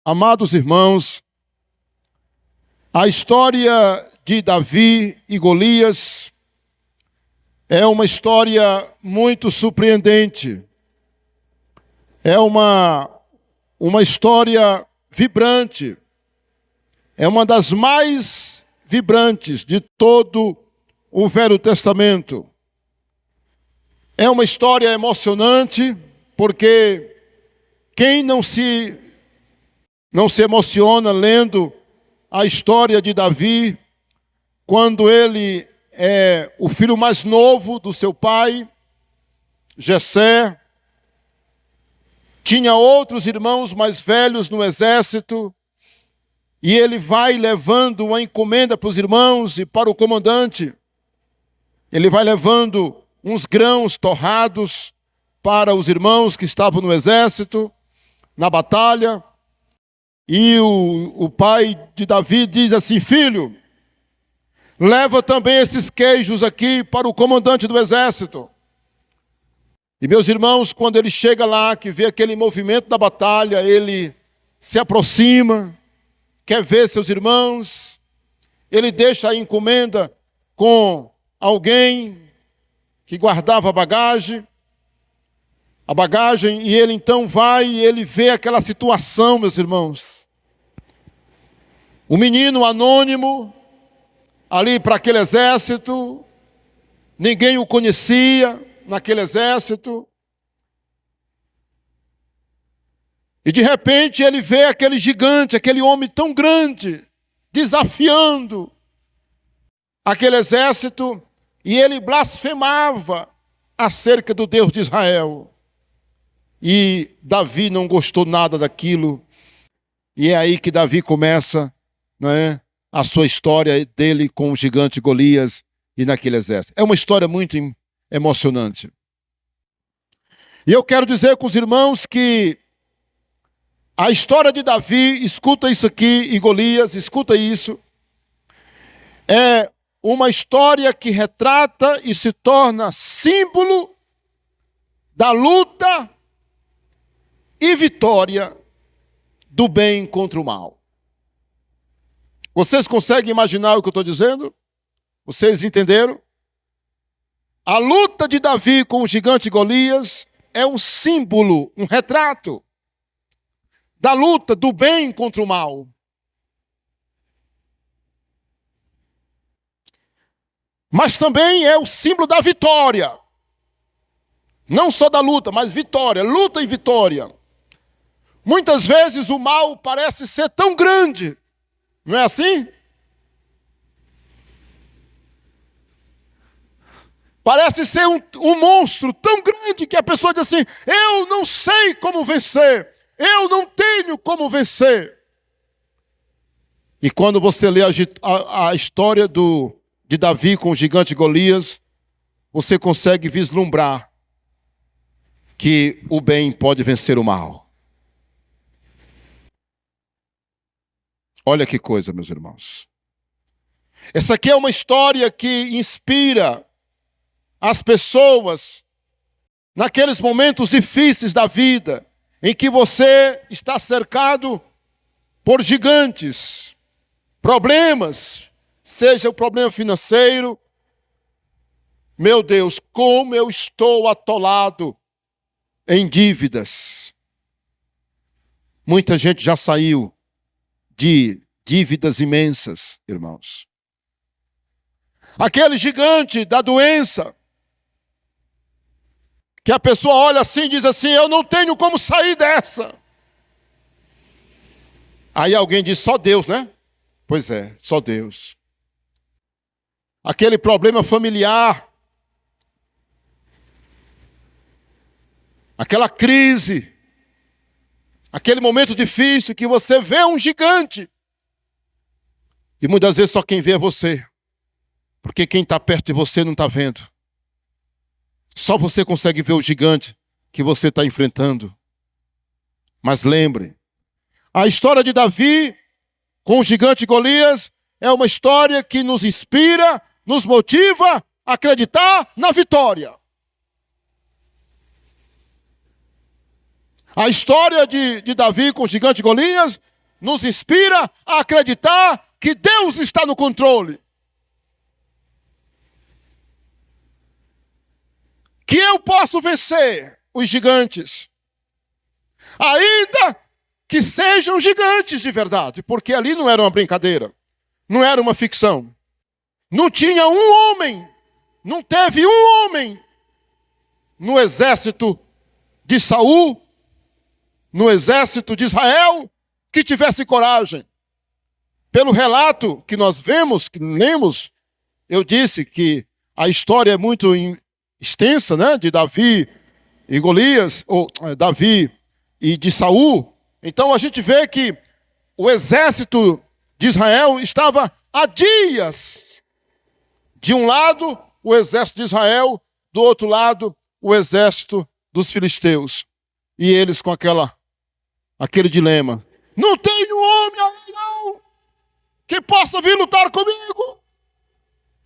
Amados irmãos, a história de Davi e Golias é uma história muito surpreendente. É uma história vibrante. É uma das mais vibrantes de todo o Velho Testamento. É uma história emocionante, porque quem não se emociona lendo a história de Davi, quando ele é o filho mais novo do seu pai, Jessé, tinha outros irmãos mais velhos no exército, e ele vai levando uma encomenda para os irmãos e para o comandante. Ele vai levando uns grãos torrados para os irmãos que estavam no exército, na batalha. E o pai de Davi diz assim: filho, leva também esses queijos aqui para o comandante do exército. E meus irmãos, quando ele chega lá, que vê aquele movimento da batalha, ele se aproxima, quer ver seus irmãos, ele deixa a encomenda com alguém que guardava a bagagem, e ele então vai e ele vê aquela situação, meus irmãos. O menino anônimo, ali para aquele exército, ninguém o conhecia naquele exército. E de repente ele vê aquele gigante, aquele homem tão grande, desafiando aquele exército, e ele blasfemava acerca do Deus de Israel. E Davi não gostou nada daquilo. E é aí que Davi começa, a sua história dele com o gigante Golias e naquele exército. É uma história muito emocionante. E eu quero dizer com os irmãos que a história de Davi, escuta isso aqui, e Golias, escuta isso, é uma história que retrata e se torna símbolo da luta e vitória do bem contra o mal. Vocês conseguem imaginar o que eu estou dizendo? Vocês entenderam? A luta de Davi com o gigante Golias é um símbolo, um retrato da luta do bem contra o mal. Mas também é o símbolo da vitória. Não só da luta, mas vitória, luta e vitória. Muitas vezes o mal parece ser tão grande, não é assim? Parece ser um monstro tão grande que a pessoa diz assim: eu não sei como vencer, eu não tenho como vencer. E quando você lê a história de Davi com o gigante Golias, você consegue vislumbrar que o bem pode vencer o mal. Olha que coisa, meus irmãos. Essa aqui é uma história que inspira as pessoas naqueles momentos difíceis da vida, em que você está cercado por gigantes, problemas, seja o problema financeiro. Meu Deus, como eu estou atolado em dívidas. Muita gente já saiu de dívidas imensas, irmãos. Aquele gigante da doença, que a pessoa olha assim e diz assim: eu não tenho como sair dessa. Aí alguém diz: só Deus, né? Pois é, só Deus. Aquele problema familiar, aquela crise, aquele momento difícil que você vê um gigante. E muitas vezes só quem vê é você. Porque quem está perto de você não está vendo. Só você consegue ver o gigante que você está enfrentando. Mas lembre, a história de Davi com o gigante Golias é uma história que nos inspira, nos motiva a acreditar na vitória. A história de Davi com o gigante Golias nos inspira a acreditar que Deus está no controle. Que eu posso vencer os gigantes, ainda que sejam gigantes de verdade, porque ali não era uma brincadeira, não era uma ficção. Não tinha um homem, não teve um homem no exército de Saul, no exército de Israel, que tivesse coragem. Pelo relato que nós vemos, que lemos, eu disse que a história é muito extensa, né, de Davi e Golias, ou Davi e de Saul. Então a gente vê que o exército de Israel estava há dias. De um lado, o exército de Israel, do outro lado, o exército dos filisteus. E eles com aquele dilema. Não tem um homem aí não que possa vir lutar comigo.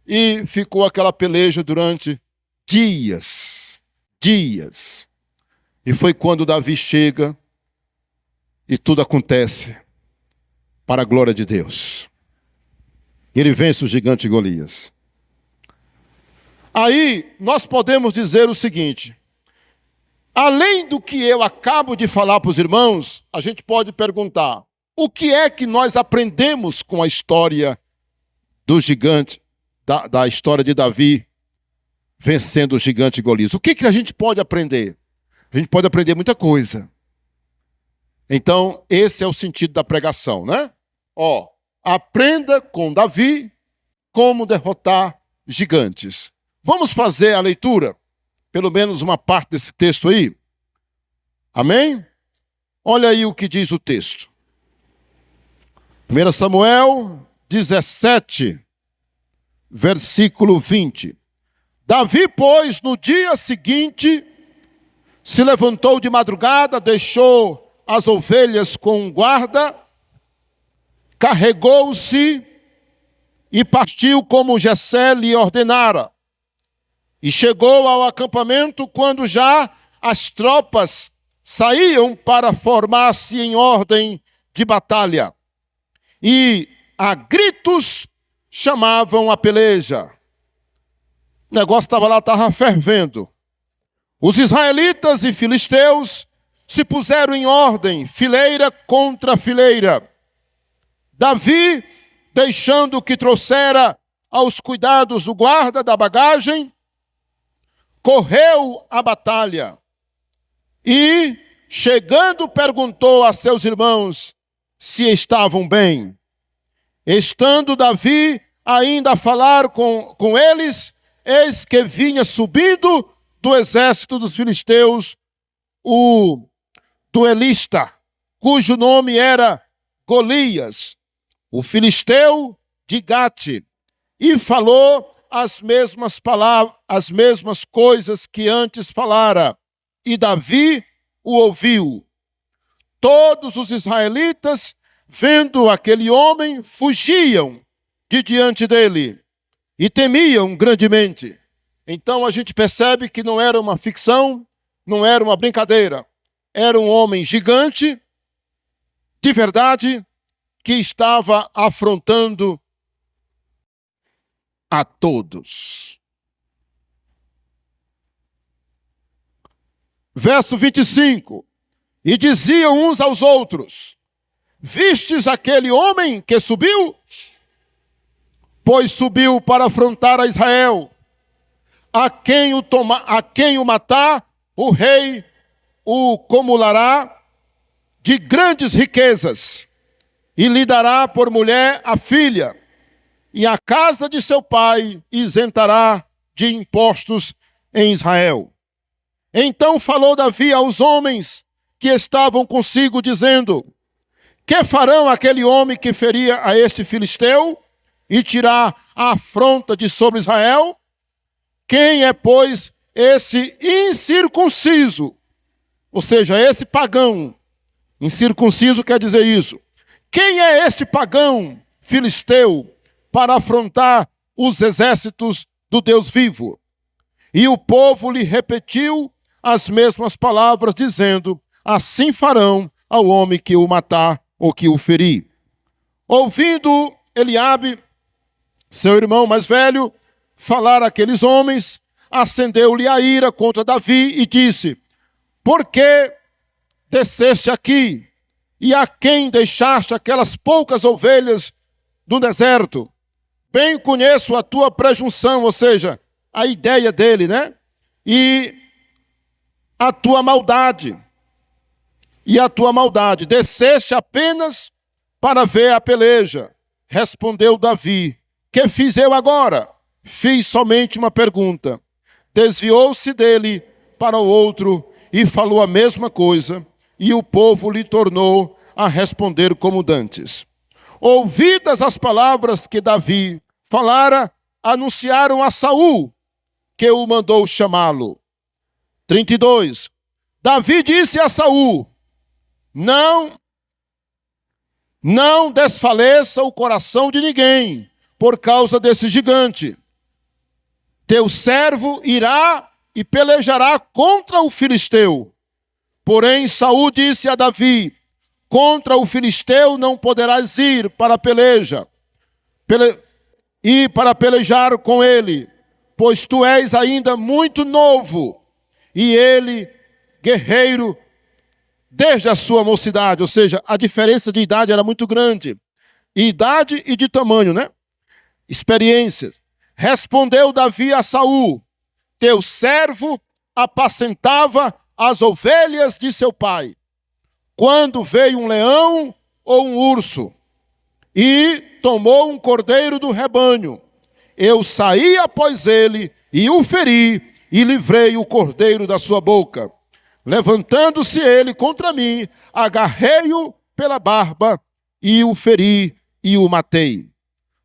E ficou aquela peleja durante dias. E foi quando Davi chega e tudo acontece para a glória de Deus. Ele vence o gigante Golias. Aí nós podemos dizer o seguinte: além do que eu acabo de falar para os irmãos, a gente pode perguntar: o que é que nós aprendemos com a história do gigante, da história de Davi vencendo o gigante Golias? O que a gente pode aprender? A gente pode aprender muita coisa. Então, esse é o sentido da pregação, né? Aprenda com Davi como derrotar gigantes. Vamos fazer a leitura, pelo menos uma parte desse texto aí. Amém? Olha aí o que diz o texto. 1 Samuel 17, versículo 20. Davi, pois, no dia seguinte, se levantou de madrugada, deixou as ovelhas com um guarda, carregou-se e partiu como Jessé lhe ordenara. E chegou ao acampamento quando já as tropas saíam para formar-se em ordem de batalha. E a gritos chamavam a peleja. O negócio estava fervendo. Os israelitas e filisteus se puseram em ordem, fileira contra fileira. Davi, deixando o que trouxera aos cuidados do guarda da bagagem, correu à batalha e, chegando, perguntou a seus irmãos se estavam bem. Estando Davi ainda a falar com eles, eis que vinha subindo do exército dos filisteus o duelista, cujo nome era Golias, o filisteu de Gate, e falou as mesmas palavras, as mesmas coisas que antes falara, e Davi o ouviu. Todos os israelitas, vendo aquele homem, fugiam de diante dele e temiam grandemente. Então a gente percebe que não era uma ficção, não era uma brincadeira. Era um homem gigante, de verdade, que estava afrontando a todos. Verso 25. E diziam uns aos outros: vistes aquele homem que subiu? Pois subiu para afrontar a Israel. A quem o matar, o rei o cumulará de grandes riquezas, e lhe dará por mulher a filha, e a casa de seu pai isentará de impostos em Israel. Então falou Davi aos homens que estavam consigo, dizendo: que farão aquele homem que feria a este filisteu e tirar a afronta de sobre Israel? Quem é, pois, esse incircunciso? Ou seja, esse pagão. Incircunciso quer dizer isso. Quem é este pagão filisteu para afrontar os exércitos do Deus vivo? E o povo lhe repetiu as mesmas palavras, dizendo: assim farão ao homem que o matar ou que o feri. Ouvindo Eliabe, seu irmão mais velho, falar àqueles homens, acendeu-lhe a ira contra Davi e disse: por que desceste aqui? E a quem deixaste aquelas poucas ovelhas do deserto? Bem conheço a tua presunção, ou seja, a ideia dele, né? E a tua maldade. Desceste apenas para ver a peleja. Respondeu Davi: que fiz eu agora? Fiz somente uma pergunta. Desviou-se dele para o outro e falou a mesma coisa, e o povo lhe tornou a responder como dantes. Ouvidas as palavras que Davi falara, anunciaram a Saul, que o mandou chamá-lo. 32. Davi disse a Saul: não desfaleça o coração de ninguém por causa desse gigante. Teu servo irá e pelejará contra o filisteu. Porém, Saul disse a Davi: contra o filisteu não poderás ir para a peleja, para pelejar com ele, pois tu és ainda muito novo, e ele, guerreiro, desde a sua mocidade. Ou seja, a diferença de idade era muito grande. Idade e de tamanho, né? Experiências. Respondeu Davi a Saul: teu servo apacentava as ovelhas de seu pai, quando veio um leão ou um urso, e tomou um cordeiro do rebanho. Eu saí após ele, e o feri, e livrei o cordeiro da sua boca. Levantando-se ele contra mim, agarrei-o pela barba, e o feri, e o matei.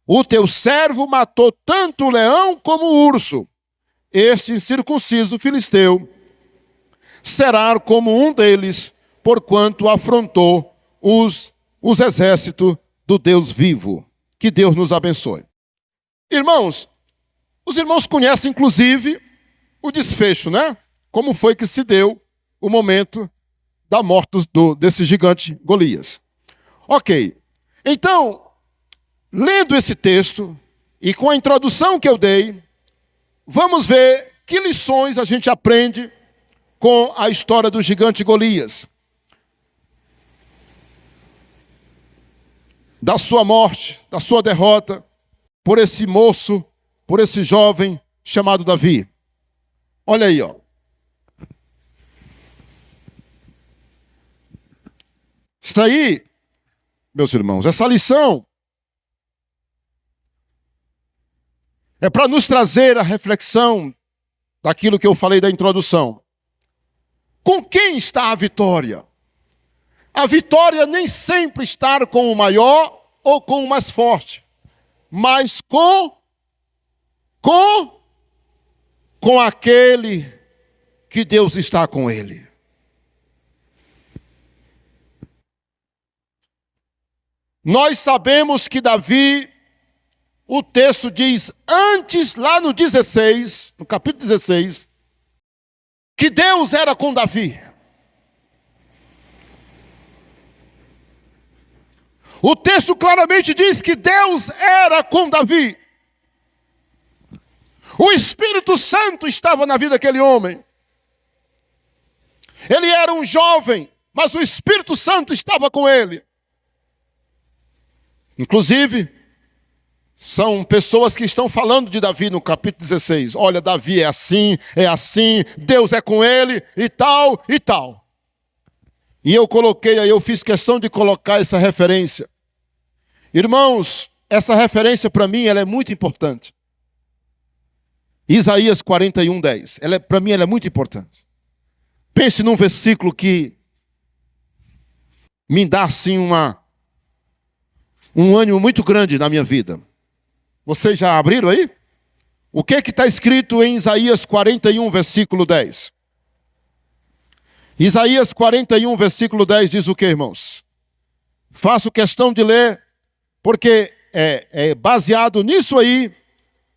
O teu servo matou tanto o leão como o urso. Este incircunciso filisteu será como um deles, porquanto afrontou os exércitos do Deus vivo. Que Deus nos abençoe. Irmãos, os irmãos conhecem inclusive o desfecho, né? Como foi que se deu o momento da morte desse gigante Golias. Ok, então, lendo esse texto e com a introdução que eu dei, vamos ver que lições a gente aprende com a história do gigante Golias. Da sua morte, da sua derrota, por esse moço, por esse jovem chamado Davi. Olha aí, ó. Isso aí, meus irmãos, essa lição é para nos trazer a reflexão daquilo que eu falei da introdução. Com quem está a vitória? A vitória nem sempre está com o maior ou com o mais forte, mas com aquele que Deus está com ele. Nós sabemos que Davi, o texto diz antes, lá no 16, no capítulo 16, que Deus era com Davi. O texto claramente diz que Deus era com Davi. O Espírito Santo estava na vida daquele homem. Ele era um jovem, mas o Espírito Santo estava com ele. Inclusive, são pessoas que estão falando de Davi no capítulo 16. Olha, Davi é assim, Deus é com ele e tal e tal. E eu fiz questão de colocar essa referência. Irmãos, essa referência para mim ela é muito importante. Isaías 41:10. Para mim ela é muito importante. Pense num versículo que me dá assim um ânimo muito grande na minha vida. Vocês já abriram aí? O que está escrito em Isaías 41, versículo 10? Isaías 41, versículo 10 diz o que, irmãos? Faço questão de ler, porque é baseado nisso aí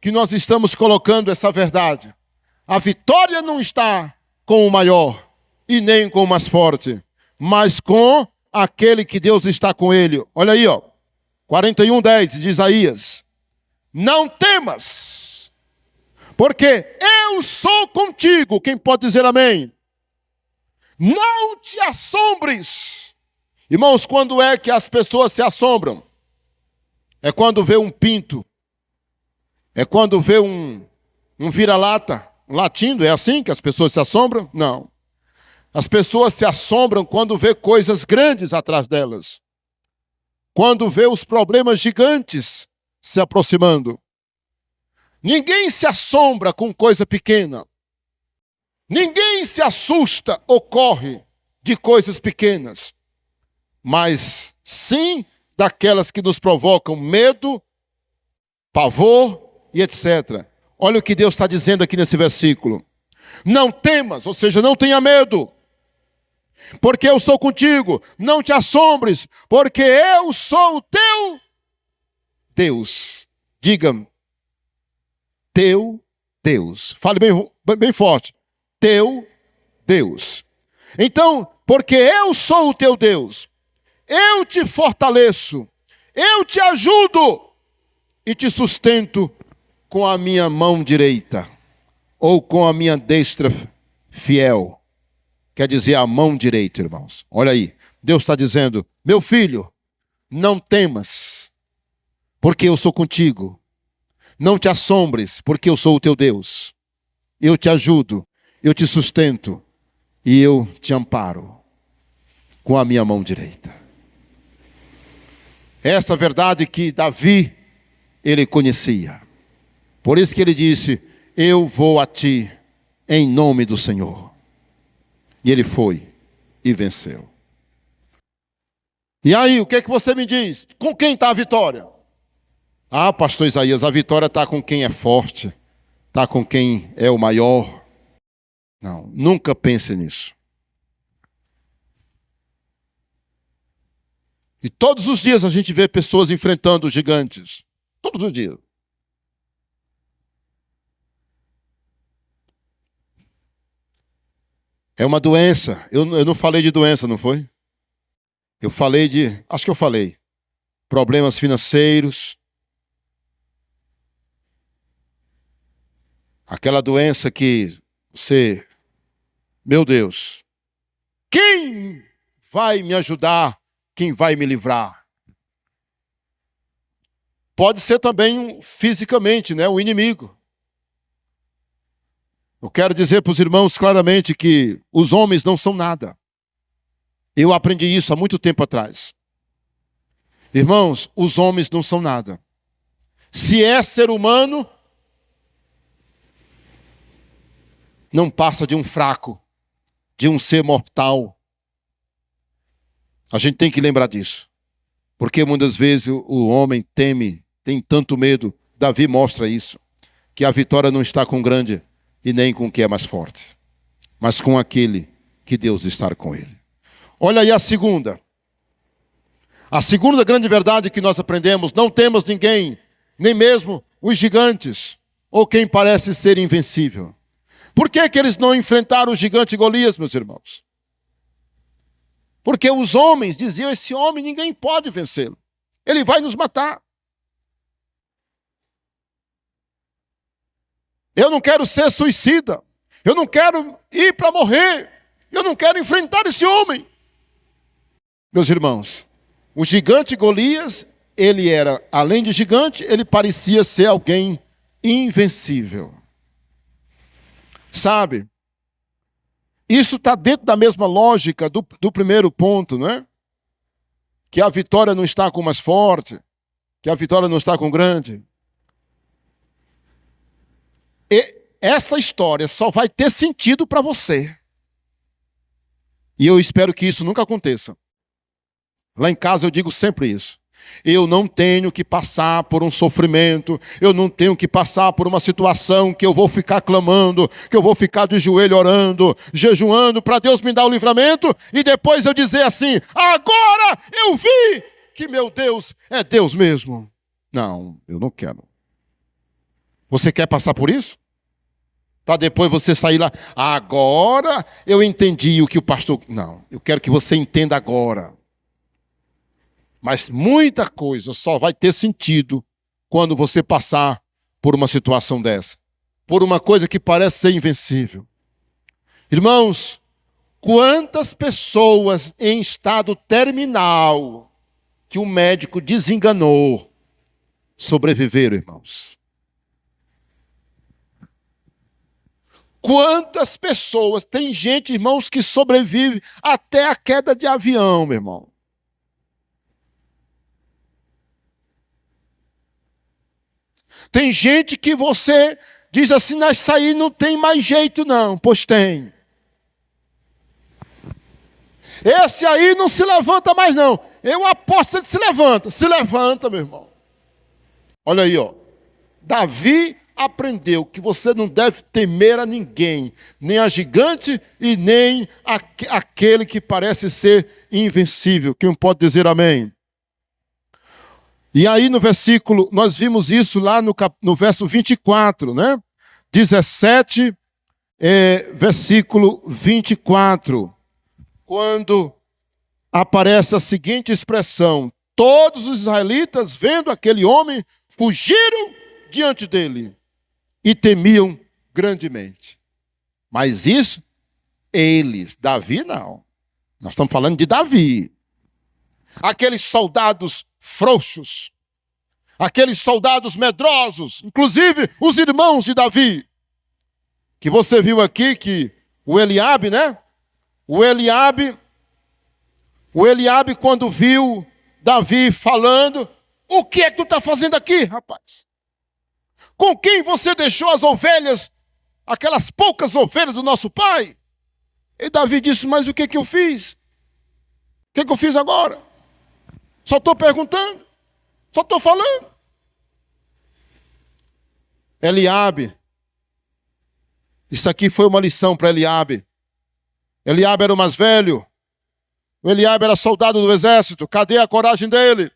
que nós estamos colocando essa verdade. A vitória não está com o maior e nem com o mais forte, mas com aquele que Deus está com ele. Olha aí, ó. 41:10 de Isaías. Não temas, porque eu sou contigo. Quem pode dizer amém? Não te assombres. Irmãos, quando é que as pessoas se assombram? É quando vê um pinto. É quando vê um vira-lata latindo. É assim que as pessoas se assombram? Não. As pessoas se assombram quando vê coisas grandes atrás delas. Quando vê os problemas gigantes se aproximando. Ninguém se assombra com coisa pequena. Ninguém se assusta ou corre de coisas pequenas. Mas sim daquelas que nos provocam medo, pavor e etc. Olha o que Deus está dizendo aqui nesse versículo. Não temas, ou seja, não tenha medo. Porque eu sou contigo. Não te assombres, porque eu sou o teu Deus. Diga-me, teu Deus. Fale bem forte. Teu Deus. Então, porque eu sou o teu Deus, eu te fortaleço, eu te ajudo e te sustento com a minha mão direita, ou com a minha destra fiel. Quer dizer, a mão direita, irmãos. Olha aí, Deus está dizendo, meu filho, não temas, porque eu sou contigo. Não te assombres, porque eu sou o teu Deus. Eu te ajudo, eu te sustento e eu te amparo com a minha mão direita. Essa verdade que Davi, ele conhecia. Por isso que ele disse, eu vou a ti em nome do Senhor. E ele foi e venceu. E aí, o que é que você me diz? Com quem está a vitória? Ah, pastor Isaías, a vitória está com quem é forte, está com quem é o maior. Não, nunca pense nisso. E todos os dias a gente vê pessoas enfrentando gigantes. Todos os dias. É uma doença. Eu não falei de doença, não foi? Eu falei de... Acho que eu falei. Problemas financeiros. Aquela doença que você... Meu Deus. Quem vai me ajudar? Quem vai me livrar? Pode ser também fisicamente, né? O inimigo. Eu quero dizer para os irmãos claramente que os homens não são nada. Eu aprendi isso há muito tempo atrás. Irmãos, os homens não são nada. Se é ser humano, não passa de um fraco, de um ser mortal. A gente tem que lembrar disso. Porque muitas vezes o homem teme, tem tanto medo. Davi mostra isso. Que a vitória não está com o grande e nem com o que é mais forte, mas com aquele que Deus está com ele. Olha aí a segunda. A segunda grande verdade que nós aprendemos, não temos ninguém, nem mesmo os gigantes, ou quem parece ser invencível. Por que eles não enfrentaram o gigante Golias, meus irmãos? Porque os homens diziam, esse homem ninguém pode vencê-lo. Ele vai nos matar. Eu não quero ser suicida. Eu não quero ir para morrer. Eu não quero enfrentar esse homem. Meus irmãos, o gigante Golias, ele era, além de gigante, ele parecia ser alguém invencível. Sabe? Isso está dentro da mesma lógica do primeiro ponto, não é? Que a vitória não está com o mais forte, que a vitória não está com o grande. E essa história só vai ter sentido para você. E eu espero que isso nunca aconteça. Lá em casa eu digo sempre isso. Eu não tenho que passar por um sofrimento, eu não tenho que passar por uma situação que eu vou ficar clamando, que eu vou ficar de joelho orando, jejuando para Deus me dar o livramento e depois eu dizer assim, agora eu vi que meu Deus é Deus mesmo. Não, eu não quero. Você quer passar por isso? Para depois você sair lá, agora eu entendi o que o pastor... Não, eu quero que você entenda agora. Mas muita coisa só vai ter sentido quando você passar por uma situação dessa. Por uma coisa que parece ser invencível. Irmãos, quantas pessoas em estado terminal que o médico desenganou sobreviveram, irmãos? Quantas pessoas, tem gente, irmãos, que sobrevive até a queda de avião, meu irmão. Tem gente que você diz assim, nessa aí não tem mais jeito não, pois tem. Esse aí não se levanta mais não. Eu aposto que ele se levanta. Se levanta, meu irmão. Olha aí, ó. Davi aprendeu que você não deve temer a ninguém, nem a gigante e nem aquele que parece ser invencível. Quem pode dizer amém? E aí no versículo, nós vimos isso lá no verso 24, né? 17, versículo 24. Quando aparece a seguinte expressão: todos os israelitas, vendo aquele homem, fugiram diante dele e temiam grandemente. Mas isso, eles, Davi não. Nós estamos falando de Davi. Aqueles soldados frouxos, aqueles soldados medrosos, inclusive os irmãos de Davi, que você viu aqui que o Eliabe, né? O Eliabe, quando viu Davi falando, o que é que tu está fazendo aqui, rapaz? Com quem você deixou as ovelhas, aquelas poucas ovelhas do nosso pai? E Davi disse, mas o que eu fiz? O que eu fiz agora? Só estou perguntando, só estou falando. Eliabe, isso aqui foi uma lição para Eliabe. Eliabe era o mais velho. O Eliabe era soldado do exército. Cadê a coragem dele?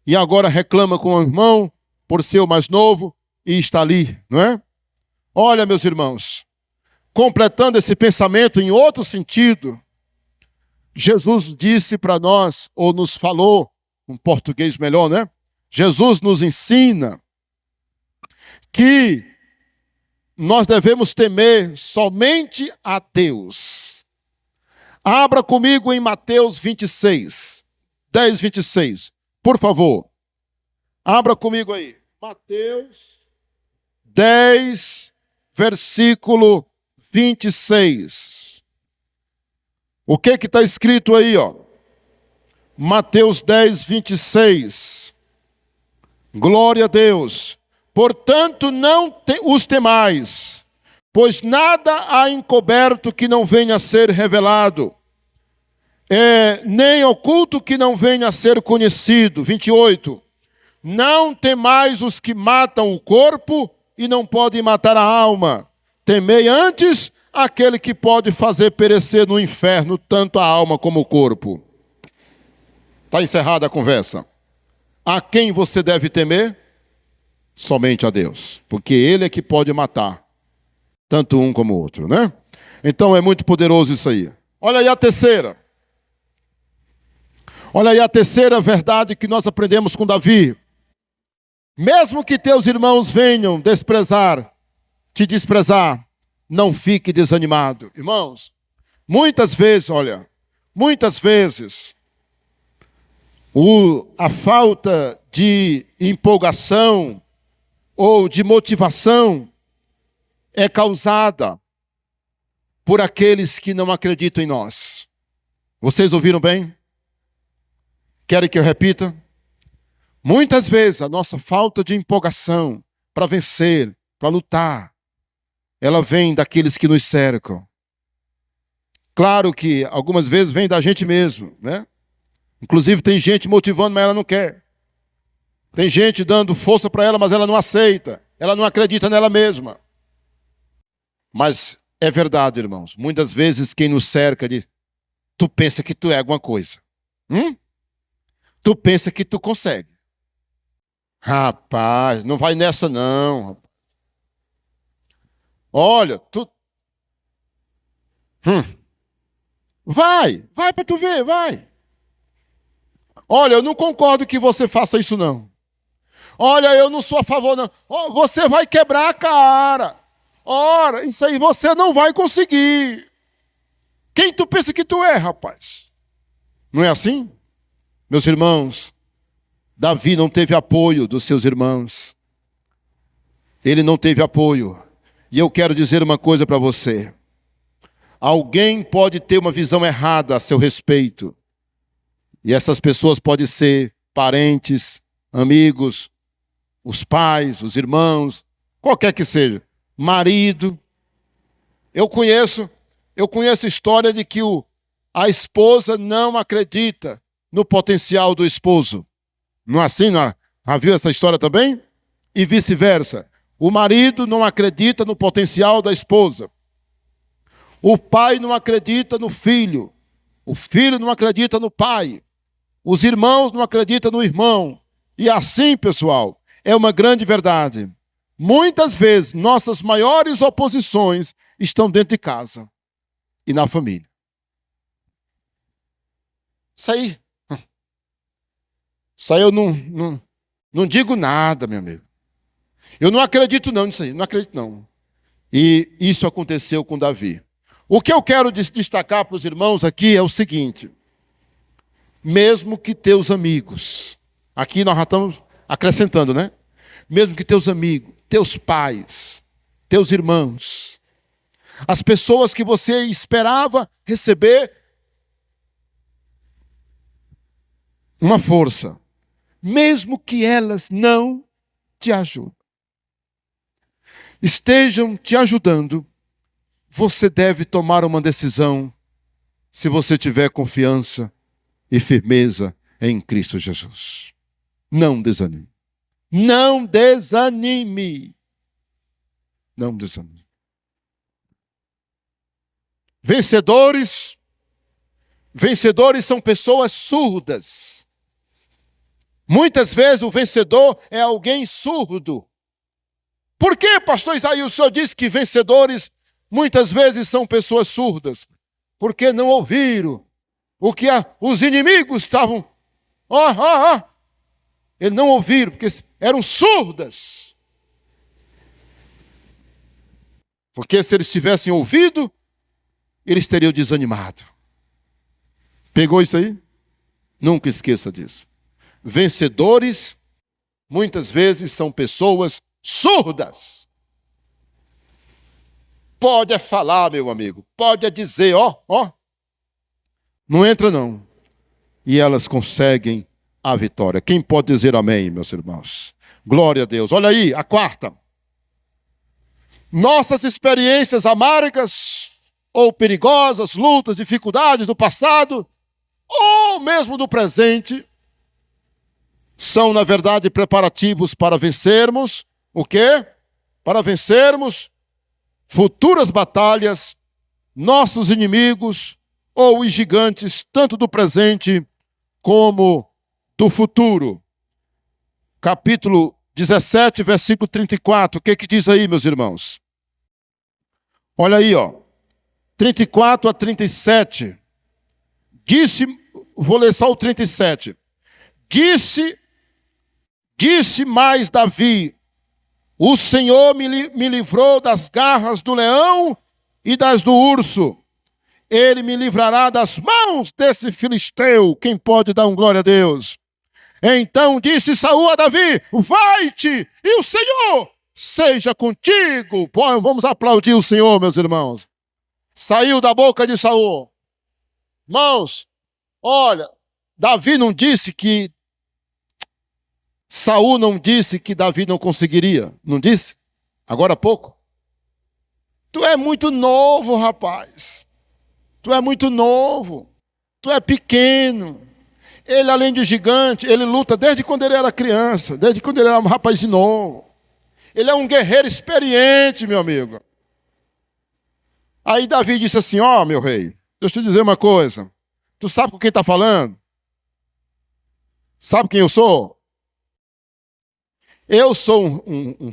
E agora reclama com o irmão por ser o mais novo e está ali, não é? Olha, meus irmãos, completando esse pensamento em outro sentido, Jesus disse para nós, ou nos falou, um português melhor, né? Jesus nos ensina que nós devemos temer somente a Deus. Abra comigo em Mateus 26, 10, 26. Por favor. Abra comigo aí. Mateus 10, versículo 26. O que está escrito aí, ó? Mateus 10, 26. Glória a Deus. Portanto, não os temais, pois nada há encoberto que não venha a ser revelado, nem oculto que não venha a ser conhecido. 28. Não temais os que matam o corpo e não podem matar a alma. Temei antes aquele que pode fazer perecer no inferno tanto a alma como o corpo. Está encerrada a conversa. A quem você deve temer? Somente a Deus, porque Ele é que pode matar, tanto um como o outro, né? Então é muito poderoso isso aí. Olha aí a terceira. Olha aí a terceira verdade que nós aprendemos com Davi. Mesmo que teus irmãos venham te desprezar, não fique desanimado. Irmãos, muitas vezes, a falta de empolgação ou de motivação é causada por aqueles que não acreditam em nós. Vocês ouviram bem? Querem que eu repita? Muitas vezes a nossa falta de empolgação para vencer, para lutar, ela vem daqueles que nos cercam. Claro que algumas vezes vem da gente mesmo, né? Inclusive tem gente motivando, mas ela não quer. Tem gente dando força para ela, mas ela não aceita. Ela não acredita nela mesma. Mas é verdade, irmãos. Muitas vezes quem nos cerca diz, tu pensa que tu é alguma coisa. Tu pensa que tu consegue. Rapaz, não vai nessa não. Olha, tu... Vai para tu ver, vai. Olha, eu não concordo que você faça isso não. Olha, eu não sou a favor não. Oh, você vai quebrar a cara. Ora, isso aí você não vai conseguir. Quem tu pensa que tu é, rapaz? Não é assim? Meus irmãos, Davi não teve apoio dos seus irmãos. Ele não teve apoio. E eu quero dizer uma coisa para você. Alguém pode ter uma visão errada a seu respeito. E essas pessoas podem ser parentes, amigos, os pais, os irmãos, qualquer que seja. Marido. Eu conheço a história de que a esposa não acredita no potencial do esposo. Não é assim? Não? Já viu essa história também? E vice-versa. O marido não acredita no potencial da esposa. O pai não acredita no filho. O filho não acredita no pai. Os irmãos não acreditam no irmão. E assim, pessoal, é uma grande verdade. Muitas vezes, nossas maiores oposições estão dentro de casa e na família. Isso aí eu não digo nada, meu amigo. Eu não acredito não nisso aí, não acredito não. E isso aconteceu com Davi. O que eu quero destacar para os irmãos aqui é o seguinte. Mesmo que teus amigos, aqui nós já estamos acrescentando, né? Mesmo que teus amigos, teus pais, teus irmãos, as pessoas que você esperava receber uma força, mesmo que elas não te ajudem, estejam te ajudando, você deve tomar uma decisão se você tiver confiança e firmeza em Cristo Jesus. Não desanime. Não desanime. Não desanime. Vencedores são pessoas surdas. Muitas vezes o vencedor é alguém surdo. Por que, pastor Isaías, o senhor disse que vencedores muitas vezes são pessoas surdas? Porque não ouviram o que os inimigos estavam... Eles não ouviram, porque eram surdas. Porque se eles tivessem ouvido, eles teriam desanimado. Pegou isso aí? Nunca esqueça disso. Vencedores, muitas vezes, são pessoas surdas. Pode falar, meu amigo. Pode dizer, ó. Não entra, não. E elas conseguem a vitória. Quem pode dizer amém, meus irmãos? Glória a Deus. Olha aí, a quarta. Nossas experiências amargas ou perigosas, lutas, dificuldades do passado, ou mesmo do presente, são, na verdade, preparativos para vencermos o quê? Para vencermos futuras batalhas, nossos inimigos ou os gigantes, tanto do presente como do futuro. Capítulo 17, versículo 34. O que diz aí, meus irmãos? Olha aí, 34 a 37. Vou ler só o 37. Disse mais Davi: o Senhor me livrou das garras do leão e das do urso. Ele me livrará das mãos desse filisteu. Quem pode dar glória a Deus? Então disse Saul a Davi: vai-te, e o Senhor seja contigo. Pô, vamos aplaudir o Senhor, meus irmãos. Saiu da boca de Saul. Irmãos, olha, Davi não disse que... Saul não disse que Davi não conseguiria. Não disse? Agora há pouco. Tu é muito novo, rapaz. Tu é muito novo. Tu é pequeno. Ele, além de gigante, ele luta desde quando ele era criança. Desde quando ele era um rapaz novo. Ele é um guerreiro experiente, meu amigo. Aí Davi disse assim: meu rei, deixa eu te dizer uma coisa. Tu sabe com quem está falando? Sabe quem eu sou? Eu sou um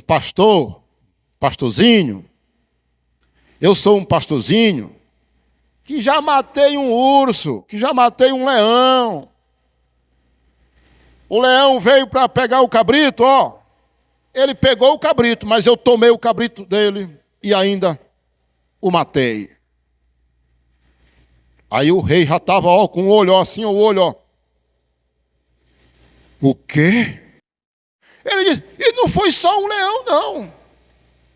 pastorzinho. Eu sou um pastorzinho que já matei um urso, que já matei um leão. O leão veio para pegar o cabrito, ó. Ele pegou o cabrito, mas eu tomei o cabrito dele e ainda o matei. Aí o rei já estava com o olho assim, o olho, ó. O quê? Ele disse, e não foi só um leão, não.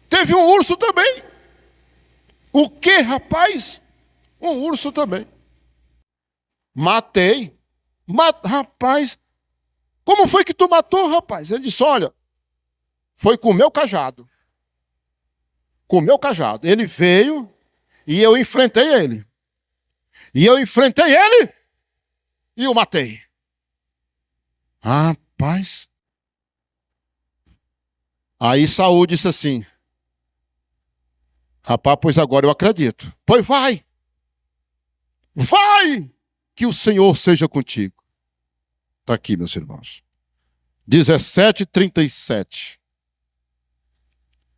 Teve um urso também. O quê, rapaz? Um urso também. Matei. Rapaz, como foi que tu matou, rapaz? Ele disse, olha, foi com o meu cajado. Com o meu cajado. Ele veio e eu enfrentei ele. E eu enfrentei ele e o matei. Rapaz. Aí Saul disse assim, rapaz, pois agora eu acredito. Pois vai. Vai, que o Senhor seja contigo. Está aqui, meus irmãos. 17:37.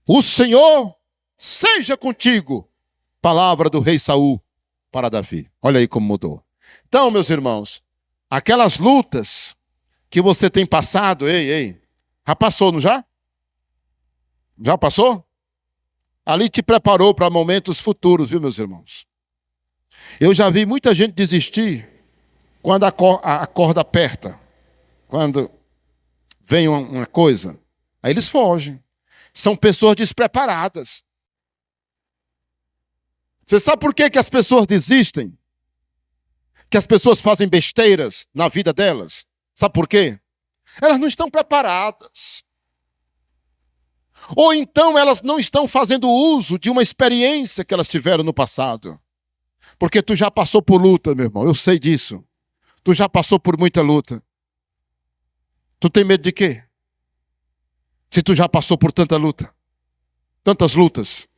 O Senhor seja contigo. Palavra do rei Saul para Davi. Olha aí como mudou. Então, meus irmãos, aquelas lutas que você tem passado, já passou, não já? Já passou? Ali te preparou para momentos futuros, viu, meus irmãos? Eu já vi muita gente desistir quando a corda aperta. Quando vem uma coisa, aí eles fogem. São pessoas despreparadas. Você sabe por que as pessoas desistem? Que as pessoas fazem besteiras na vida delas? Sabe por quê? Elas não estão preparadas. Ou então elas não estão fazendo uso de uma experiência que elas tiveram no passado. Porque tu já passou por luta, meu irmão, eu sei disso. Tu já passou por muita luta. Tu tem medo de quê? Se tu já passou por tanta luta. Tantas lutas.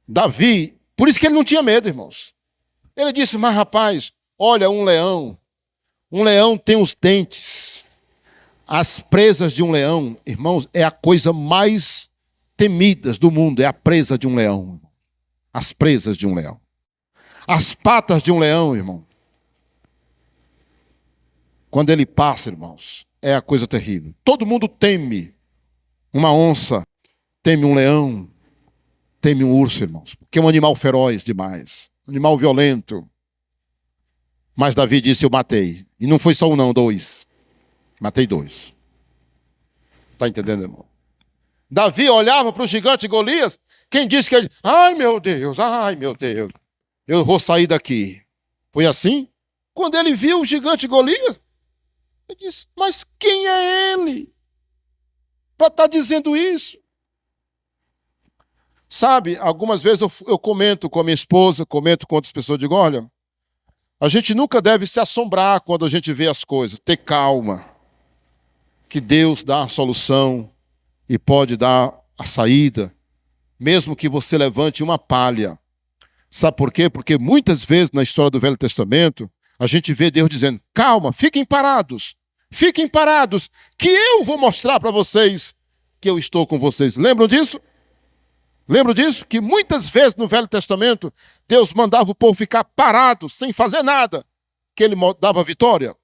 Davi, por isso que ele não tinha medo, irmãos. Ele disse, mas rapaz, olha um leão tem os dentes. As presas de um leão, irmãos, é a coisa mais temida do mundo, é a presa de um leão. As presas de um leão. As patas de um leão, irmão. Quando ele passa, irmãos, é a coisa terrível. Todo mundo teme uma onça, teme um leão, teme um urso, irmãos. Porque é um animal feroz demais. Um animal violento. Mas Davi disse, eu matei. E não foi só um não, 2. Matei 2. Está entendendo, irmão? Davi olhava para o gigante Golias. Quem disse que ele... ai, meu Deus, eu vou sair daqui. Foi assim? Quando ele viu o gigante Golias, ele disse, mas quem é ele? Para estar dizendo isso? Sabe, algumas vezes eu comento com a minha esposa, comento com outras pessoas, digo, olha, a gente nunca deve se assombrar quando a gente vê as coisas, ter calma, que Deus dá a solução e pode dar a saída, mesmo que você levante uma palha. Sabe por quê? Porque muitas vezes na história do Velho Testamento, a gente vê Deus dizendo, calma, fiquem parados, que eu vou mostrar para vocês que eu estou com vocês. Lembram disso? Lembram disso? Que muitas vezes no Velho Testamento, Deus mandava o povo ficar parado, sem fazer nada, que ele dava vitória.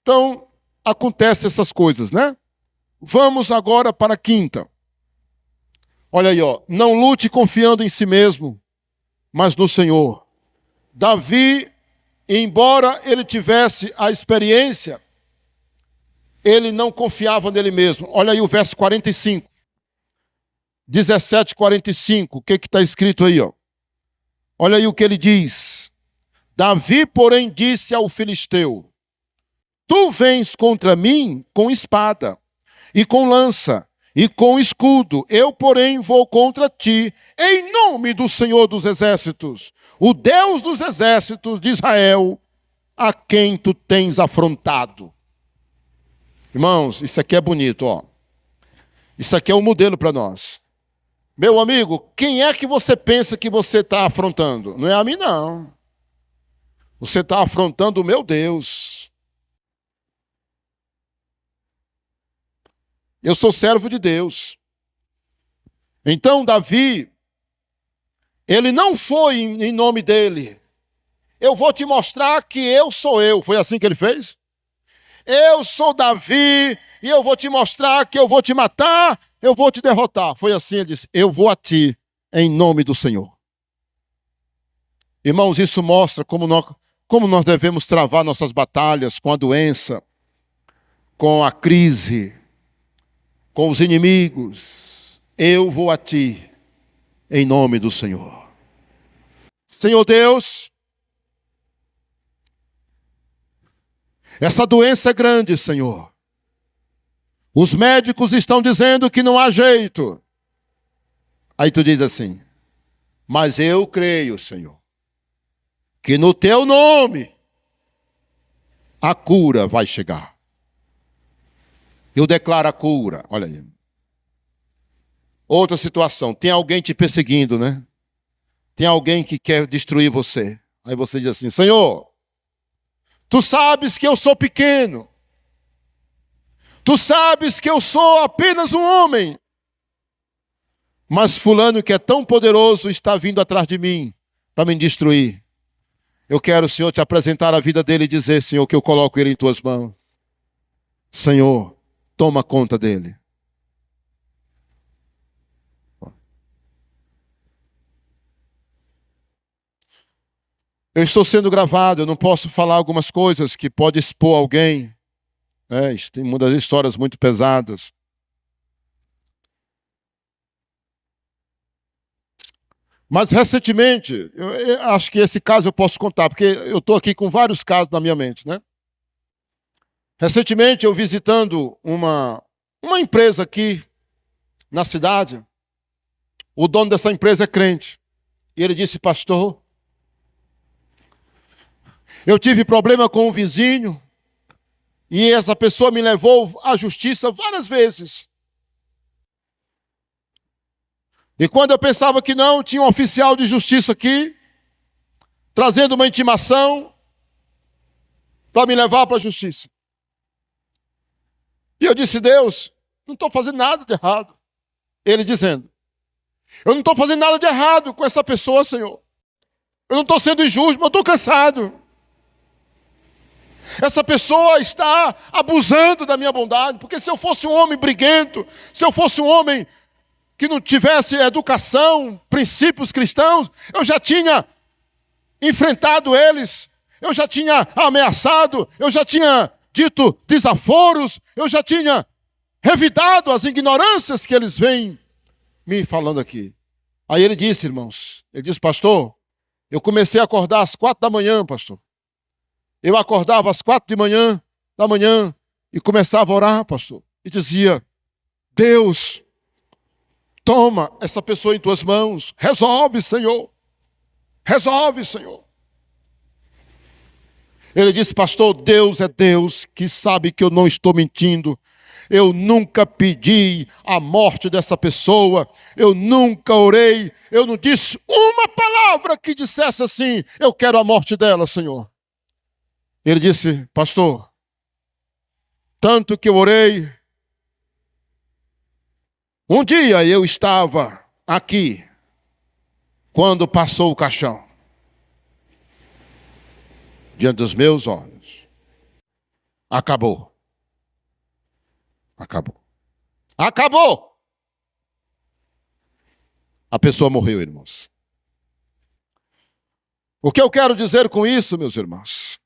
Então, acontecem essas coisas, né? Vamos agora para a quinta. Olha aí, ó. Não lute confiando em si mesmo, mas no Senhor. Davi, embora ele tivesse a experiência, ele não confiava nele mesmo. Olha aí o verso 45. 17:45, o que está escrito aí? Ó? Olha aí o que ele diz. Davi, porém, disse ao filisteu, tu vens contra mim com espada, e com lança, e com escudo. Eu, porém, vou contra ti, em nome do Senhor dos Exércitos, o Deus dos Exércitos de Israel, a quem tu tens afrontado. Irmãos, isso aqui é bonito, ó. Isso aqui é um modelo para nós. Meu amigo, quem é que você pensa que você está afrontando? Não é a mim, não. Você está afrontando o meu Deus. Eu sou servo de Deus. Então, Davi, ele não foi em nome dele. eu vou te mostrar que eu sou eu. Foi assim que ele fez? Eu sou Davi e eu vou te mostrar que eu vou te matar, eu vou te derrotar. Foi assim, ele disse, eu vou a ti em nome do Senhor. Irmãos, isso mostra como nós devemos travar nossas batalhas com a doença, com a crise, com os inimigos. Eu vou a ti em nome do Senhor. Senhor Deus, essa doença é grande, Senhor. Os médicos estão dizendo que não há jeito. Aí tu diz assim, mas eu creio, Senhor, que no teu nome a cura vai chegar. Eu declaro a cura. Olha aí. Outra situação, tem alguém te perseguindo, né? Tem alguém que quer destruir você. Aí você diz assim, Senhor, tu sabes que eu sou pequeno. Tu sabes que eu sou apenas um homem. Mas fulano que é tão poderoso está vindo atrás de mim para me destruir. Eu quero, Senhor, te apresentar a vida dele e dizer, Senhor, que eu coloco ele em tuas mãos. Senhor, toma conta dele. Eu estou sendo gravado, eu não posso falar algumas coisas que pode expor alguém. Tem muitas histórias muito pesadas. Mas recentemente, eu acho que esse caso eu posso contar, porque eu estou aqui com vários casos na minha mente, né? Recentemente, eu visitando uma empresa aqui na cidade, o dono dessa empresa é crente. E ele disse, pastor, eu tive problema com um vizinho, e essa pessoa me levou à justiça várias vezes. E quando eu pensava que não, tinha um oficial de justiça aqui, trazendo uma intimação para me levar para a justiça. E eu disse, Deus, não estou fazendo nada de errado. Ele dizendo, eu não estou fazendo nada de errado com essa pessoa, Senhor. Eu não estou sendo injusto, mas eu estou cansado. Essa pessoa está abusando da minha bondade, porque se eu fosse um homem briguento, se eu fosse um homem que não tivesse educação, princípios cristãos, eu já tinha enfrentado eles, eu já tinha ameaçado, eu já tinha dito desaforos, eu já tinha revidado as ignorâncias que eles vêm me falando aqui. Aí ele disse, irmãos, ele disse, pastor, eu comecei a acordar às 4 da manhã, pastor. Eu acordava às 4 da manhã e começava a orar, pastor. E dizia, Deus, toma essa pessoa em tuas mãos. Resolve, Senhor. Resolve, Senhor. Ele disse, pastor, Deus é Deus que sabe que eu não estou mentindo. Eu nunca pedi a morte dessa pessoa. Eu nunca orei. Eu não disse uma palavra que dissesse assim, eu quero a morte dela, Senhor. Ele disse, pastor, tanto que eu orei. Um dia eu estava aqui, quando passou o caixão, diante dos meus olhos. Acabou. Acabou. Acabou! A pessoa morreu, irmãos. O que eu quero dizer com isso, meus irmãos,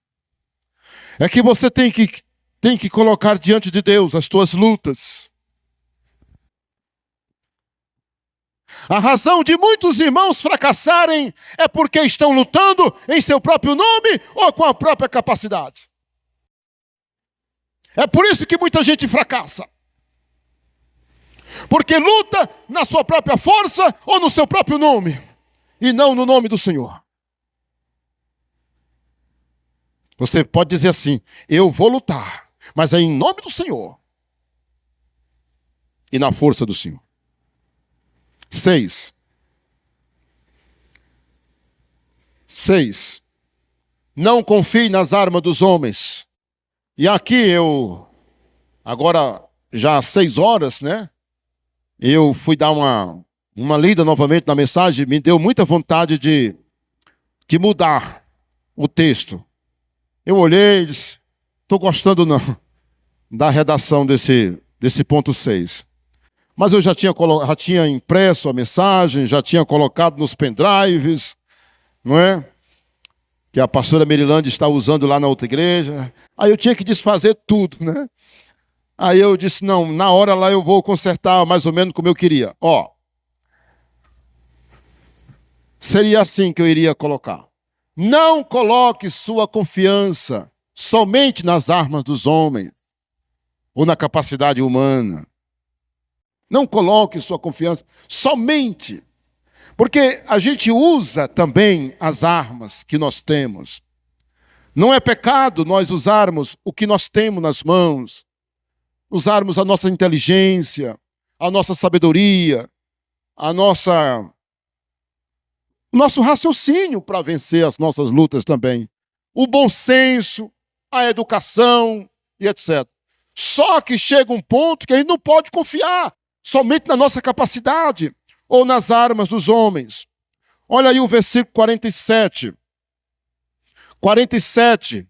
é que você tem que colocar diante de Deus as tuas lutas. A razão de muitos irmãos fracassarem é porque estão lutando em seu próprio nome ou com a própria capacidade. É por isso que muita gente fracassa. Porque luta na sua própria força ou no seu próprio nome, e não no nome do Senhor. Você pode dizer assim, eu vou lutar, mas é em nome do Senhor. E na força do Senhor. 6. Não confie nas armas dos homens. E aqui agora já às 6 horas, né? Eu fui dar uma lida novamente na mensagem, me deu muita vontade de mudar o texto. Eu olhei e disse, estou gostando não da redação desse ponto 6. Mas eu já tinha impresso a mensagem, já tinha colocado nos pendrives, não é? Que a pastora Merilande está usando lá na outra igreja. Aí eu tinha que desfazer tudo, né? Aí eu disse, não, na hora lá eu vou consertar mais ou menos como eu queria. Ó, seria assim que eu iria colocar. Não coloque sua confiança somente nas armas dos homens ou na capacidade humana. Não coloque sua confiança somente. Porque a gente usa também as armas que nós temos. Não é pecado nós usarmos o que nós temos nas mãos. Usarmos a nossa inteligência, a nossa sabedoria, o nosso raciocínio para vencer as nossas lutas também. O bom senso, a educação e etc. Só que chega um ponto que a gente não pode confiar somente na nossa capacidade ou nas armas dos homens. Olha aí o versículo 47. 47,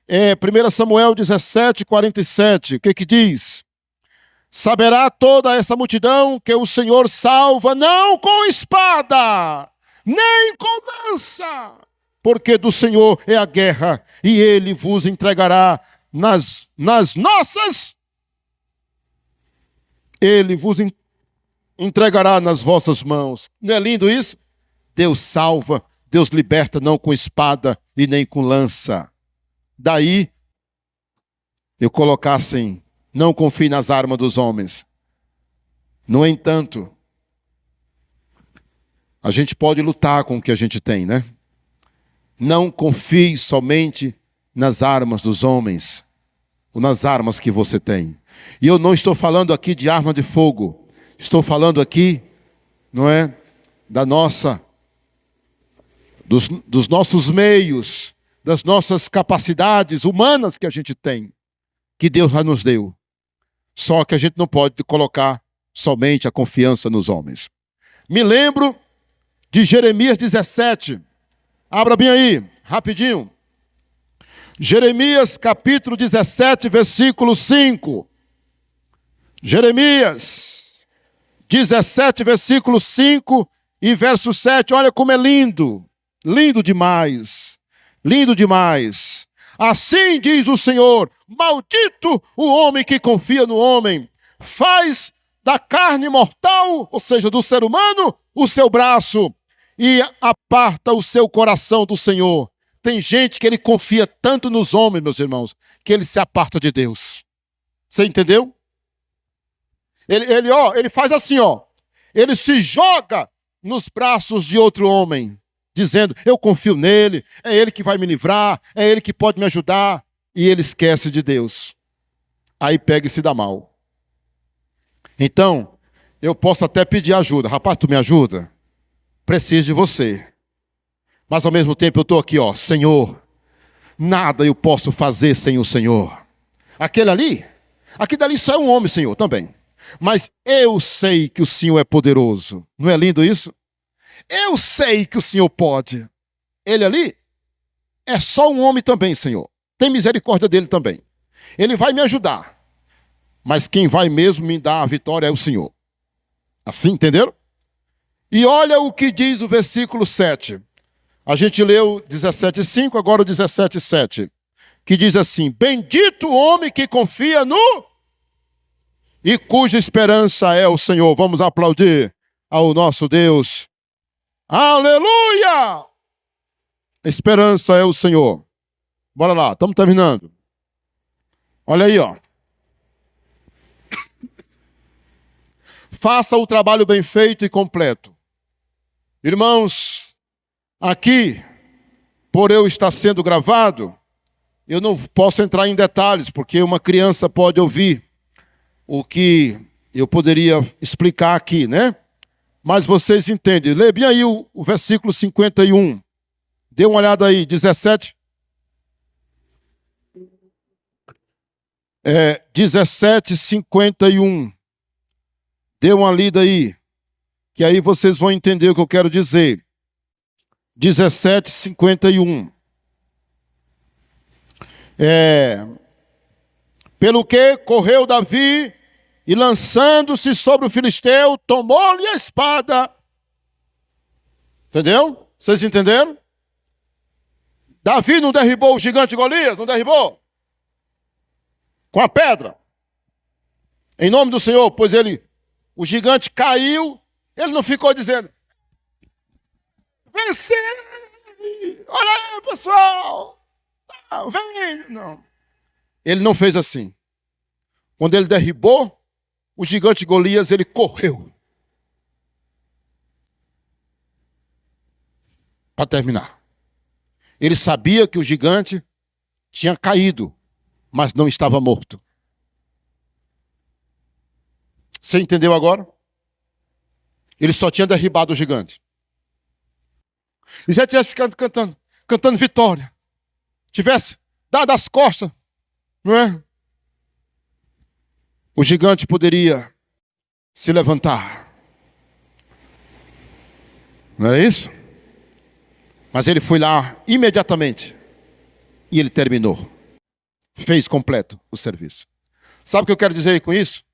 1 Samuel 17, 47. O que diz? Saberá toda essa multidão que o Senhor salva, não com espada, nem com lança, porque do Senhor é a guerra, e Ele vos entregará nas nossas. Ele vos entregará nas vossas mãos. Não é lindo isso? Deus salva, Deus liberta, não com espada e nem com lança. Daí, eu colocar assim, não confie nas armas dos homens. No entanto, a gente pode lutar com o que a gente tem, né? Não confie somente nas armas dos homens, ou nas armas que você tem. E eu não estou falando aqui de arma de fogo. Estou falando aqui, não é, dos nossos meios, das nossas capacidades humanas que a gente tem, que Deus já nos deu. Só que a gente não pode colocar somente a confiança nos homens. Me lembro de Jeremias 17. Abra bem aí, rapidinho. Jeremias capítulo 17, versículo 5. Jeremias 17, versículo 5 e verso 7. Olha como é lindo. Lindo demais. Lindo demais. Assim diz o Senhor: maldito o homem que confia no homem, faz da carne mortal, ou seja, do ser humano, o seu braço, e aparta o seu coração do Senhor. Tem gente que ele confia tanto nos homens, meus irmãos, que ele se aparta de Deus. Você entendeu? Ele faz assim, ó. Ele se joga nos braços de outro homem, dizendo, eu confio nele, é ele que vai me livrar, é ele que pode me ajudar. E ele esquece de Deus. Aí pega e se dá mal. Então, eu posso até pedir ajuda. Rapaz, tu me ajuda? Preciso de você. Mas ao mesmo tempo eu estou aqui, ó, Senhor, nada eu posso fazer sem o Senhor. Aquele dali só é um homem, Senhor, também. Mas eu sei que o Senhor é poderoso. Não é lindo isso? Eu sei que o Senhor pode. Ele ali é só um homem também, Senhor. Tem misericórdia dele também. Ele vai me ajudar. Mas quem vai mesmo me dar a vitória é o Senhor. Assim, entenderam? E olha o que diz o versículo 7. A gente leu 17,5, agora o 17,7. Que diz assim, bendito o homem que confia no e cuja esperança é o Senhor. Vamos aplaudir ao nosso Deus. Aleluia! Esperança é o Senhor. Bora lá, estamos terminando. Olha aí, ó. Faça o trabalho bem feito e completo. Irmãos, aqui, por eu estar sendo gravado, eu não posso entrar em detalhes, porque uma criança pode ouvir o que eu poderia explicar aqui, né? Mas vocês entendem. Lê bem aí o versículo 51. Dê uma olhada aí, 17. 17:51. Dê uma lida aí, que aí vocês vão entender o que eu quero dizer. 17:51. Pelo que correu Davi e lançando-se sobre o filisteu, tomou-lhe a espada. Entendeu? Vocês entenderam? Davi não derribou o gigante Golias? Não derribou? Com a pedra. Em nome do Senhor, pois o gigante caiu, ele não ficou dizendo: venci! Olha aí, pessoal! Vem! Não. Ele não fez assim. Quando ele derribou o gigante Golias, ele correu. Para terminar. Ele sabia que o gigante tinha caído, mas não estava morto. Você entendeu agora? Ele só tinha derribado o gigante. E já tivesse ficado cantando vitória. Tivesse dado as costas, não é? O gigante poderia se levantar. Não era isso? Mas ele foi lá imediatamente. E ele terminou. Fez completo o serviço. Sabe o que eu quero dizer com isso?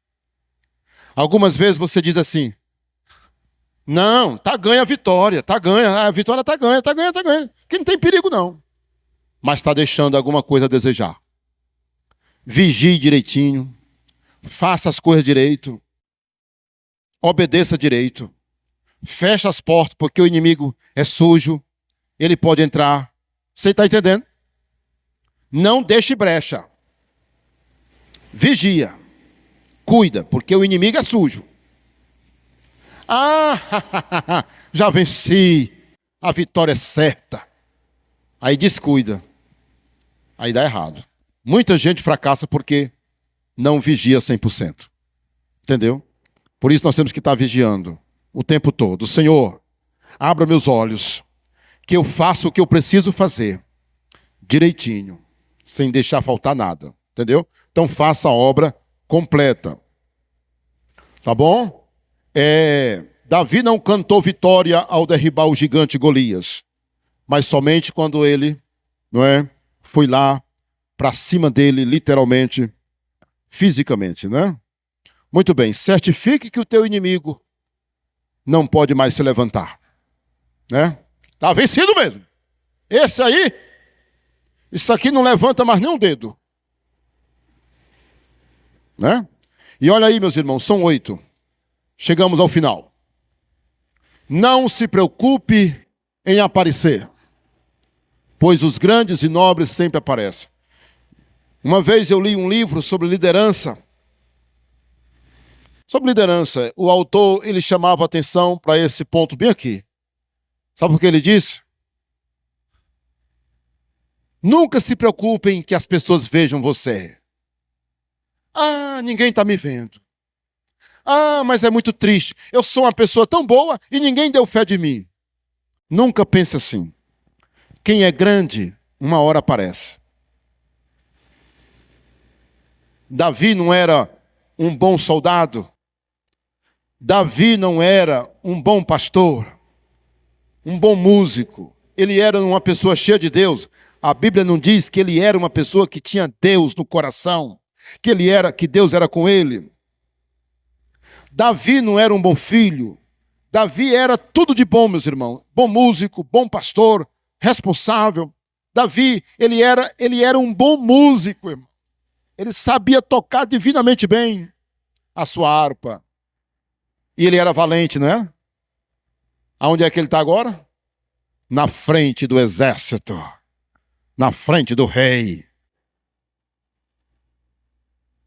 Algumas vezes você diz assim: não, tá ganha a vitória, tá ganha, a vitória tá ganha. Que não tem perigo não. Mas está deixando alguma coisa a desejar. Vigie direitinho. Faça as coisas direito. Obedeça direito. Feche as portas, porque o inimigo é sujo. Ele pode entrar. Você está entendendo? Não deixe brecha. Vigia. Cuida, porque o inimigo é sujo. Já venci. A vitória é certa. Aí descuida. Aí dá errado. Muita gente fracassa porque não vigia 100%. Entendeu? Por isso nós temos que estar vigiando o tempo todo. Senhor, abra meus olhos, que eu faça o que eu preciso fazer direitinho, sem deixar faltar nada. Entendeu? Então faça a obra completa. Tá bom? Davi não cantou vitória ao derribar o gigante Golias, mas somente quando ele, não é, foi lá para cima dele, literalmente, fisicamente, né? Muito bem, certifique que o teu inimigo não pode mais se levantar, né? Tá vencido mesmo. Esse aí, isso aqui não levanta mais nem um dedo, né? E olha aí, meus irmãos, são 8. Chegamos ao final. Não se preocupe em aparecer, pois os grandes e nobres sempre aparecem. Uma vez eu li um livro sobre liderança. Sobre liderança, o autor, ele chamava atenção para esse ponto bem aqui. Sabe o que ele disse? Nunca se preocupem que as pessoas vejam você. Ninguém está me vendo. Mas é muito triste. Eu sou uma pessoa tão boa e ninguém deu fé de mim. Nunca pense assim. Quem é grande, uma hora aparece. Davi não era um bom soldado. Davi não era um bom pastor, um bom músico. Ele era uma pessoa cheia de Deus. A Bíblia não diz que ele era uma pessoa que tinha Deus no coração, que Deus era com ele. Davi não era um bom filho. Davi era tudo de bom, meus irmãos. Bom músico, bom pastor, responsável. Davi, ele era um bom músico, irmão. Ele sabia tocar divinamente bem a sua harpa. E ele era valente, não é? Aonde é que ele está agora? Na frente do exército. Na frente do rei.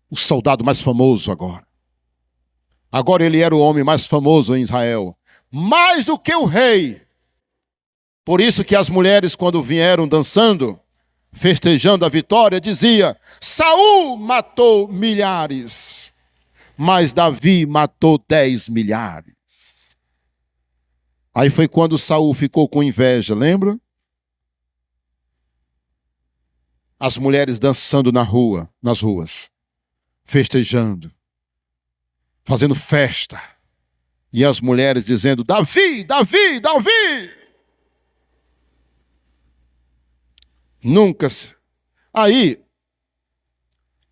O soldado mais famoso agora. Agora ele era o homem mais famoso em Israel. Mais do que o rei. Por isso que as mulheres, quando vieram dançando, festejando a vitória, dizia: Saul matou milhares, mas Davi matou 10 milhares. Aí foi quando Saul ficou com inveja, lembra? As mulheres dançando nas ruas, festejando, fazendo festa. E as mulheres dizendo: Davi, Davi, Davi! Nunca se... Aí,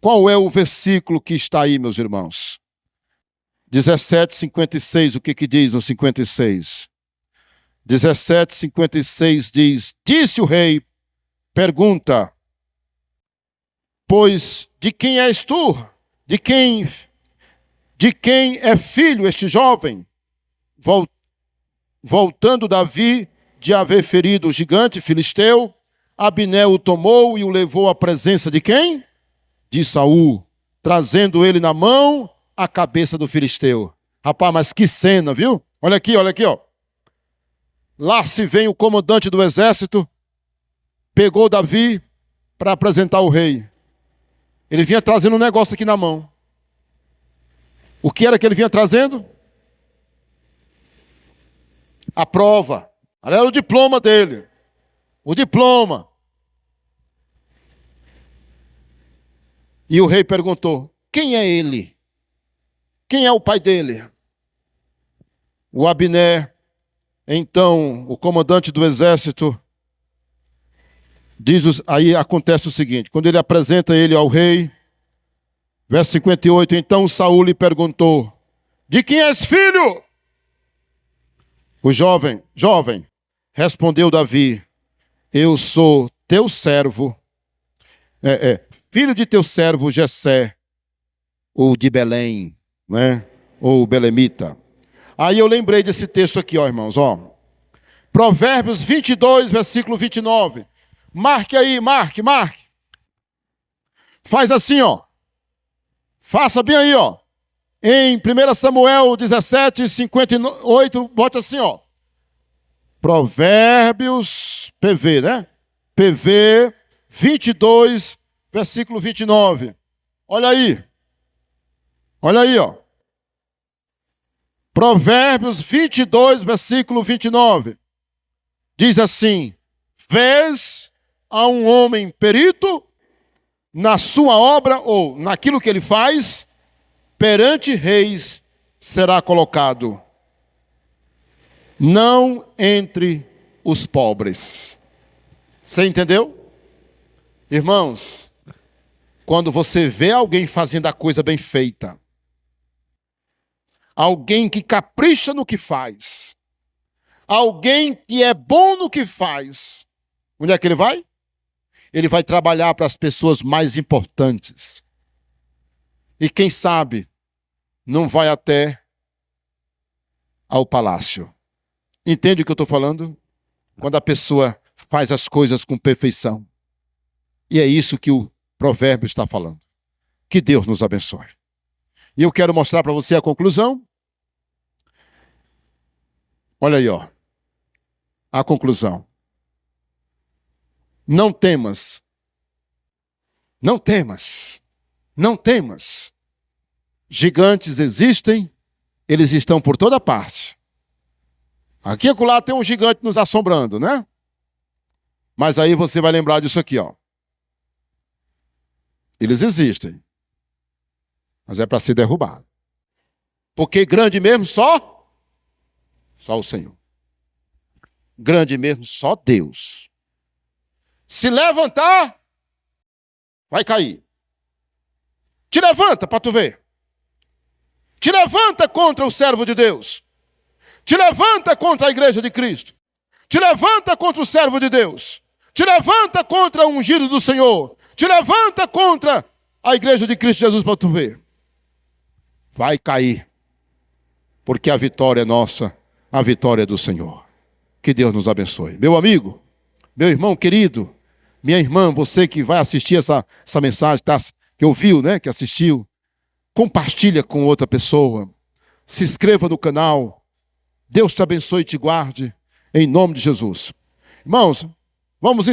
Qual é o versículo que está aí, meus irmãos? 17:56, o que diz no 56? 17:56 diz: disse o rei, pergunta, pois de quem és tu? De quem é filho este jovem? Voltando Davi de haver ferido o gigante filisteu, Abner o tomou e o levou à presença de quem? De Saul, trazendo ele na mão a cabeça do filisteu. Rapaz, mas que cena, viu? Olha aqui, ó. Lá se vem o comandante do exército, pegou Davi para apresentar ao rei. Ele vinha trazendo um negócio aqui na mão. O que era que ele vinha trazendo? A prova. Era o diploma dele. O diploma. E o rei perguntou: quem é ele? Quem é o pai dele? O Abner, então, o comandante do exército, aí acontece o seguinte: quando ele apresenta ele ao rei, verso 58, então Saul lhe perguntou: de quem és filho? O jovem, respondeu Davi: eu sou teu servo, filho de teu servo Jessé, ou de Belém, né? Ou belemita. Aí eu lembrei desse texto aqui, ó, irmãos, ó. Provérbios 22, versículo 29. Marque aí, marque. Faz assim, ó. Faça bem aí, ó. Em 1 Samuel 17, 58, bota assim, ó. Provérbios, PV, né? PV 22, versículo 29. Olha aí, ó. Provérbios 22, versículo 29. Diz assim: vês a um homem perito na sua obra ou naquilo que ele faz, perante reis será colocado, não entre os pobres. Você entendeu? Irmãos, quando você vê alguém fazendo a coisa bem feita, alguém que capricha no que faz, alguém que é bom no que faz, onde é que ele vai? Ele vai trabalhar para as pessoas mais importantes. E quem sabe, não vai até ao palácio. Entende o que eu estou falando? Quando a pessoa faz as coisas com perfeição. E é isso que o provérbio está falando. Que Deus nos abençoe. E eu quero mostrar para você a conclusão. Olha aí, ó. A conclusão. Não temas. Não temas. Não temas. Gigantes existem, eles estão por toda parte. Aqui e acolá tem um gigante nos assombrando, né? Mas aí você vai lembrar disso aqui, ó. Eles existem, mas é para ser derrubado. Porque grande mesmo só o Senhor. Grande mesmo só Deus. Se levantar, vai cair. Te levanta para tu ver. Te levanta contra o servo de Deus. Te levanta contra a igreja de Cristo. Te levanta contra o servo de Deus. Te levanta contra o ungido do Senhor. Te levanta contra a igreja de Cristo Jesus para tu ver. Vai cair. Porque a vitória é nossa, a vitória é do Senhor. Que Deus nos abençoe. Meu amigo, meu irmão querido, minha irmã, você que vai assistir essa mensagem, que ouviu, né, que assistiu, compartilha com outra pessoa. Se inscreva no canal. Deus te abençoe e te guarde, em nome de Jesus. Irmãos, vamos